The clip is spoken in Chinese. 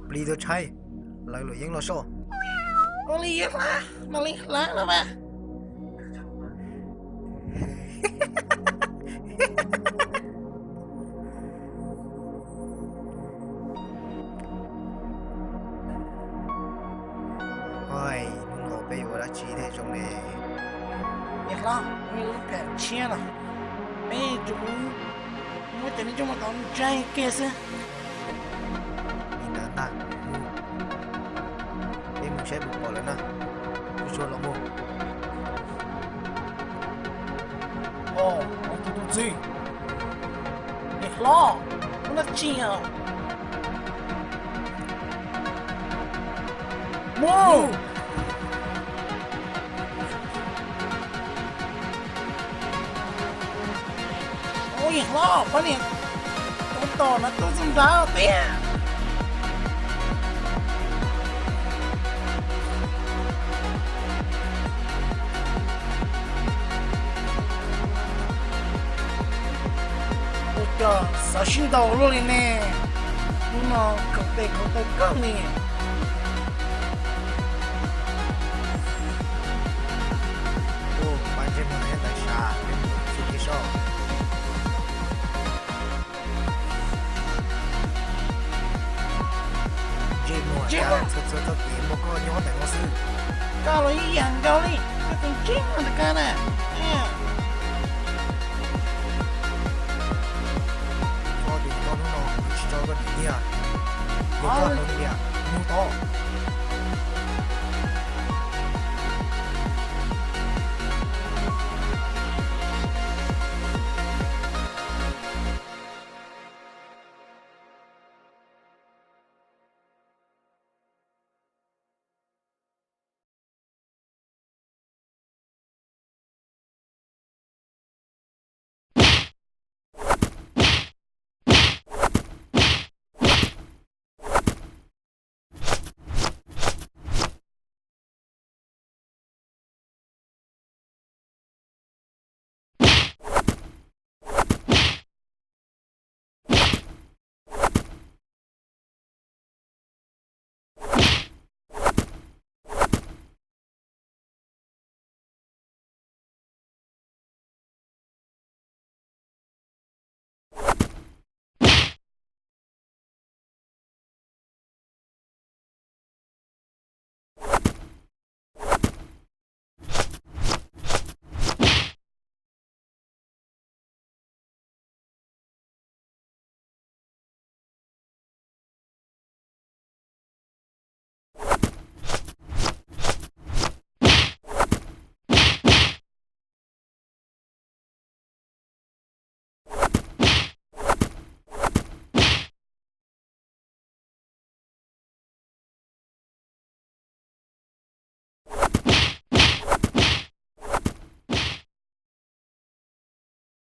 不理得猜，来了赢了说。我理了，我理来了吧？哎，我被我的机体中嘞。你好，你感谢了。哎，主，我等你这么搞，你真干什？你难呐，你唔使唔过来呢，你说老母。哦，我都知。你好，我的天啊！哇！我赢了，把你我到了都这么着的。我叫啥新道路了呢？你们口袋杠呢？反正我们在下，自己说。节目这节目个你我办公室。搞了一样高的，这跟这样的干呢？我哋到那一起找个地点啊，有个能力啊，不多。